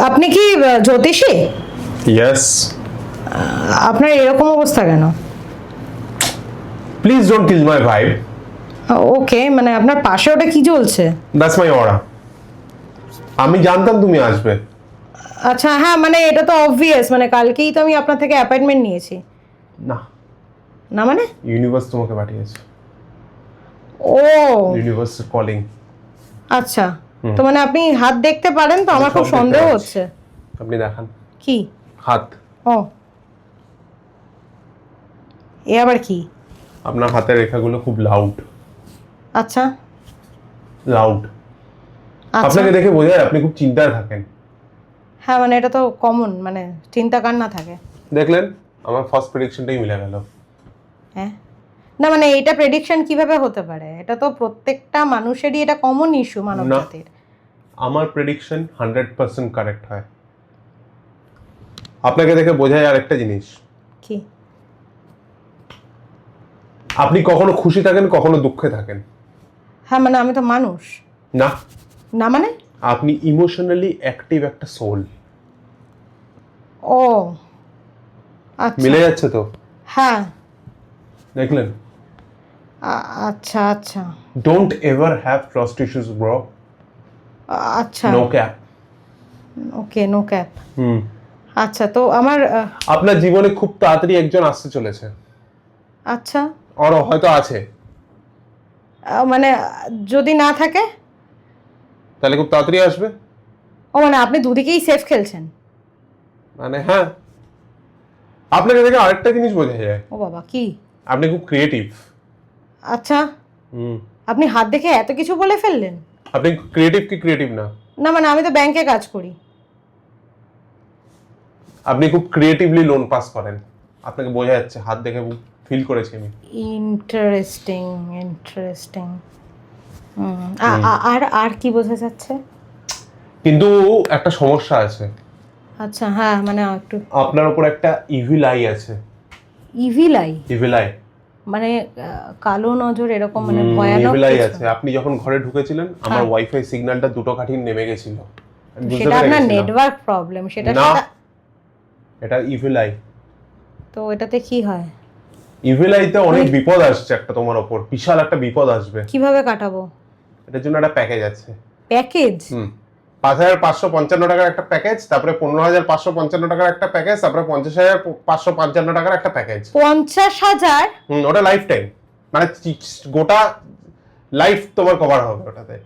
আপনি কি জ্যোতিষী? ইয়েস। আপনার এরকম অবস্থা কেন? Please don't kill my vibe. Okay, মানে আপনার পাশে ওটা কি জ্বলছে? That's my aura. আমি জানতাম তুমি আসবে। আচ্ছা, হ্যাঁ, মানে এটা তো অবভিয়াস, মানে কালকেই তো আমি আপনার থেকে অ্যাপয়েন্টমেন্ট নিয়েছি। না, না মানে? ইউনিভার্স তোমাকে পাঠিয়েছে। ও ইউনিভার্স কলিং। আচ্ছা, তো মানে আপনি হাত দেখতে পারেন? তো আমার খুব সব দেখতে সন্দেহ পাচ্ছি। হচ্ছে। আপনি দেখান কি? হাত। ও, এ আবার কি? আপনার হাতের রেখাগুলো খুব লাউড আচ্ছা লাউড। আচ্ছা, আপনাকে দেখে বোঝা যায় আপনি খুব চিন্তায় থাকেন। হ্যাঁ, মানে এটা তো কমন, মানে চিন্তা কার না থাকে। দেখলেন, আমার ফার্স্ট প্রেডিকশনটাই মিলে গেল। হ্যাঁ, না মানে এটা প্রেডিকশন কিভাবে হতে পারে? এটা তো প্রত্যেকটা মানুষেরই এটা কমন ইস্যু মানব না। জাতির। আমার প্রেডিকশন 100% কারেক্ট হয়। আপনাকে দেখে বোঝা যায় আরেকটা জিনিস, কি? আপনি কখনো খুশি থাকেন, কখনো দুঃখে থাকেন। হ্যাঁ, মানে আমি তো মানুষ। না, না মানে? আপনি ইমোশনালি অ্যাক্টিভ একটা সোল। ও আচ্ছা, মিলে যাচ্ছে তো? হ্যাঁ, দেখলেন? আচ্ছা আচ্ছা don't ever have trust issues bro. আচ্ছা, নো ক্যাপ। ওকে, নো ক্যাপ। আচ্ছা, তো আমার আপনার জীবনে খুব তাড়াতাড়ি একজন আসতে চলেছে, আচ্ছা, আর হয়তো আছে, মানে যদি না থাকে? তাহলে খুব তাড়াতাড়ি আসবে। ও মানে আপনি দুদিকেই সেফ খেলছেন? মানে হ্যাঁ, আপনাকে দেখে আরেকটা জিনিস বোঝা যায়, ও বাবা, কি? আপনি খুব ক্রিয়েটিভ। আচ্ছা, আপনি হাত দেখে এত কিছু বলে ফেললেন? আপনি ক্রিয়েটিভ কি ক্রিয়েটিভ না? না মানে আমি তো ব্যাংকে কাজ করি। আপনি খুব ক্রিয়েটিভলি লোন পাস করেন, আপনাকে বোঝা যাচ্ছে, হাত দেখে ফিল করেছি আমি। Interesting interesting. আর আর কি বোঝা যাচ্ছে? কিন্তু একটা সমস্যা আছে, আচ্ছা, হ্যাঁ, মানে একটু। আপনার উপর একটা ইভিল আই আছে। Evil I? ইভিল আই, মানে কালো নজর এরকম, মানে ভয়ানক ইভিল আই কিছু? আছে। আপনি যখন ঘরে ঢুকেছিলেন, আমার ওয়াইফাই সিগন্যালটা দুটো কাঠি নেমে গেছিল। আমি বুঝতে সেটা পেরে আপনার গেছিলাম। নেটওয়ার্ক প্রবলেম, সেটা না, সেটা এটা ইভিল আই। তো এটাতে কি হয়? ইভিল আইতে অনেক বিপদ আসছে একটা, তোমার ওপর বিশাল একটা বিপদ আসবে। কিভাবে কাটাবো? এটার জন্য একটা প্যাকেজ আছে। প্যাকেজ? ৫,৫৫৫ টাকার একটা প্যাকেজ, তারপরে ১৫,৫৫৫ টাকার একটা প্যাকেজ, তারপরে ৫০,৫৫৫ টাকার একটা প্যাকেজ। 50,000? ওটা লাইফ টাইম, মানে গোটা লাইফ তোমার কভার হবে ওটাতে।